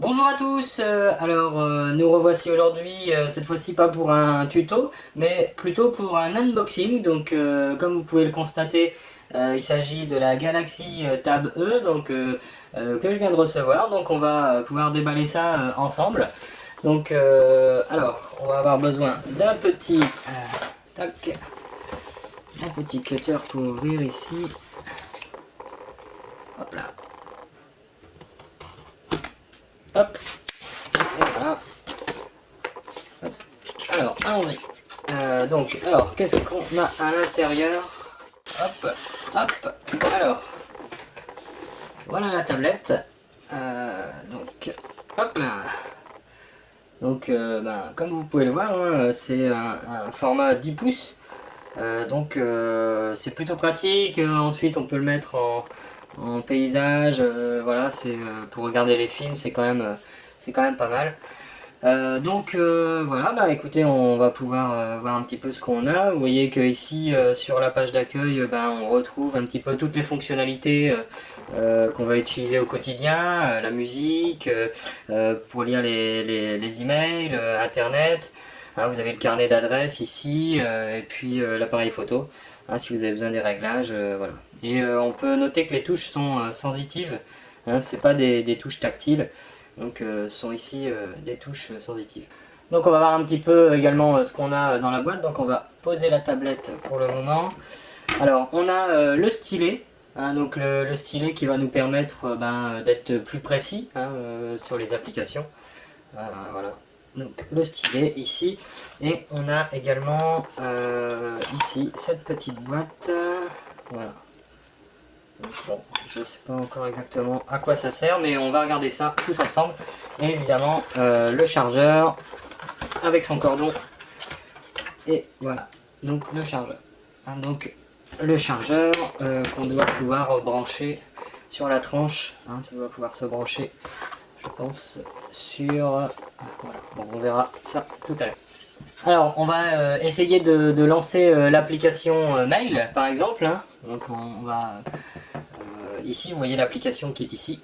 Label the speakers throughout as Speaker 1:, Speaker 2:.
Speaker 1: Bonjour à tous, nous revoici aujourd'hui, cette fois-ci pas pour un tuto, mais plutôt pour un unboxing. Comme vous pouvez le constater, il s'agit de la Galaxy Tab E que je viens de recevoir. Donc on va pouvoir déballer ça ensemble. On va avoir besoin d'un un petit cutter pour ouvrir ici. Hop là. Hop. Et voilà. Hop. Alors, allons-y. Qu'est-ce qu'on a à l'intérieur? Hop, hop. Alors, voilà la tablette. Hop là. Comme vous pouvez le voir, hein, c'est un format 10 pouces. C'est plutôt pratique. Ensuite, on peut le mettre en paysage. Voilà, c'est pour regarder les films, c'est quand même pas mal. Voilà, écoutez, on va pouvoir voir un petit peu ce qu'on a. Vous voyez que ici sur la page d'accueil, on retrouve un petit peu toutes les fonctionnalités qu'on va utiliser au quotidien, la musique, pour lire les emails, internet. Hein, vous avez le carnet d'adresses ici, et puis l'appareil photo, hein, si vous avez besoin des réglages, voilà. Et on peut noter que les touches sont sensitives, hein, c'est pas des touches tactiles. Sont ici des touches sensitives. Donc on va voir un petit peu également ce qu'on a dans la boîte. Donc on va poser la tablette pour le moment. Alors on a le stylet, hein, le stylet qui va nous permettre d'être plus précis, hein, sur les applications. Voilà. Donc le stylet ici. Et on a également ici cette petite boîte. Voilà. Bon, je ne sais pas encore exactement à quoi ça sert, mais on va regarder ça tous ensemble. Et évidemment, le chargeur avec son cordon. Et voilà, donc le chargeur. Hein, le chargeur qu'on doit pouvoir brancher sur la tranche. Hein, ça doit pouvoir se brancher, je pense, sur... Voilà, bon, on verra ça tout à l'heure. Alors, on va essayer de lancer l'application Mail, par exemple. Hein. Donc, on va... ici, vous voyez l'application qui est ici.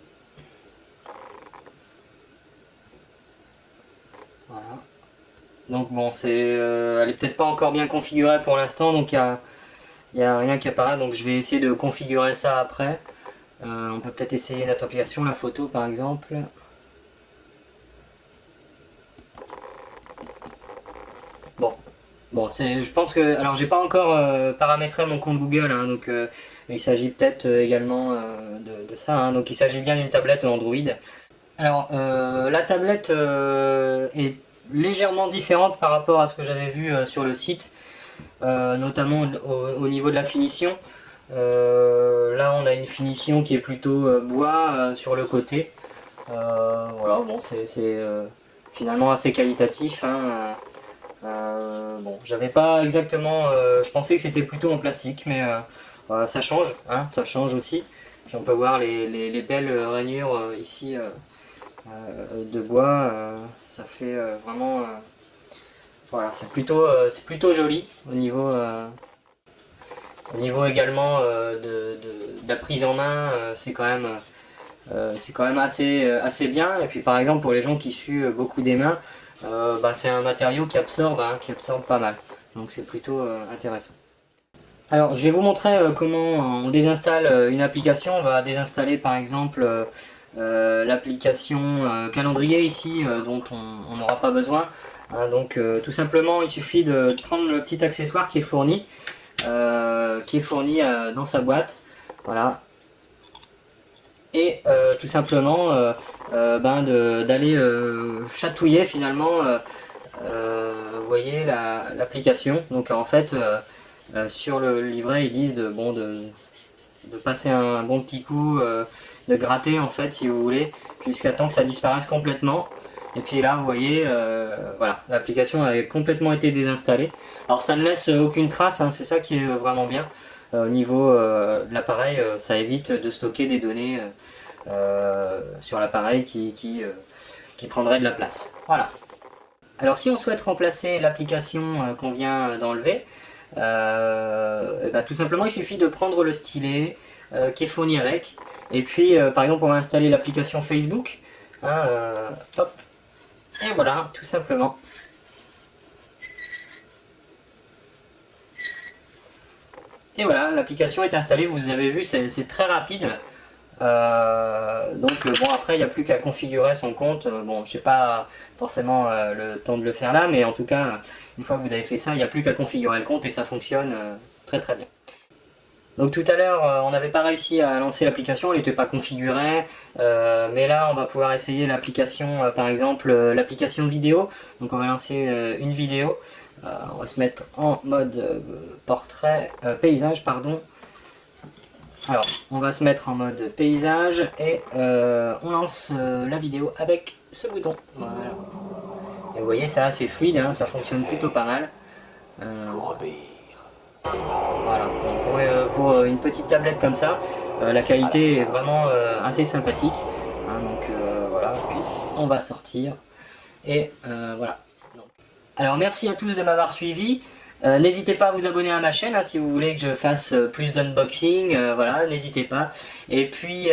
Speaker 1: Voilà. Donc bon, elle est peut-être pas encore bien configurée pour l'instant, donc y a rien qui apparaît. Donc je vais essayer de configurer ça après. On peut peut-être essayer notre application, la photo par exemple. Bon, je pense que, alors j'ai pas encore paramétré mon compte Google, hein, il s'agit peut-être également de ça. Hein, donc il s'agit bien d'une tablette Android. Alors la tablette est légèrement différente par rapport à ce que j'avais vu sur le site, notamment au niveau de la finition. Là on a une finition qui est plutôt bois sur le côté. Voilà, bon c'est finalement assez qualitatif. Hein, bon, j'avais pas exactement, je pensais que c'était plutôt en plastique, mais ça change, hein, ça change aussi. Puis on peut voir les belles rainures ici de bois, ça fait vraiment, voilà, c'est plutôt joli au niveau également de la prise en main, c'est quand même assez bien. Et puis par exemple pour les gens qui suent beaucoup des mains, c'est un matériau qui absorbe pas mal. Donc c'est plutôt intéressant. Alors je vais vous montrer comment on désinstalle une application. On va désinstaller par exemple l'application calendrier ici, dont on n'aura pas besoin. Hein, tout simplement il suffit de prendre le petit accessoire qui est fourni dans sa boîte. Voilà. Et tout simplement d'aller chatouiller finalement, vous voyez l'application. Donc en fait sur le livret ils disent de passer un bon petit coup, de gratter en fait si vous voulez, jusqu'à temps que ça disparaisse complètement. Et puis là vous voyez, voilà, l'application a complètement été désinstallée. Alors ça ne laisse aucune trace, hein, c'est ça qui est vraiment bien. Au niveau de l'appareil, ça évite de stocker des données sur l'appareil qui prendrait de la place. Voilà. Alors si on souhaite remplacer l'application qu'on vient d'enlever, tout simplement il suffit de prendre le stylet qui est fourni avec, et puis par exemple on va installer l'application Facebook. Hein, hop. Et voilà, tout simplement. Et voilà, l'application est installée, vous avez vu, c'est très rapide. Donc bon, après il n'y a plus qu'à configurer son compte. Bon, je n'ai pas forcément le temps de le faire là, mais en tout cas, une fois que vous avez fait ça, il n'y a plus qu'à configurer le compte et ça fonctionne très très bien. Donc tout à l'heure, on n'avait pas réussi à lancer l'application, elle n'était pas configurée, mais là on va pouvoir essayer l'application, par exemple l'application vidéo. Donc on va lancer une vidéo, on va se mettre en mode portrait, paysage pardon. Alors on va se mettre en mode paysage et on lance la vidéo avec ce bouton. Voilà. Et vous voyez, c'est assez fluide, hein, ça fonctionne plutôt pas mal. Voilà, bon, pour une petite tablette comme ça, la qualité est vraiment assez sympathique. Hein, donc voilà, puis on va sortir. Et voilà. Donc, alors merci à tous de m'avoir suivi. N'hésitez pas à vous abonner à ma chaîne hein, si vous voulez que je fasse plus d'unboxing. Voilà, n'hésitez pas. Et puis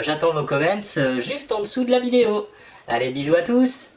Speaker 1: j'attends vos comments juste en dessous de la vidéo. Allez, bisous à tous!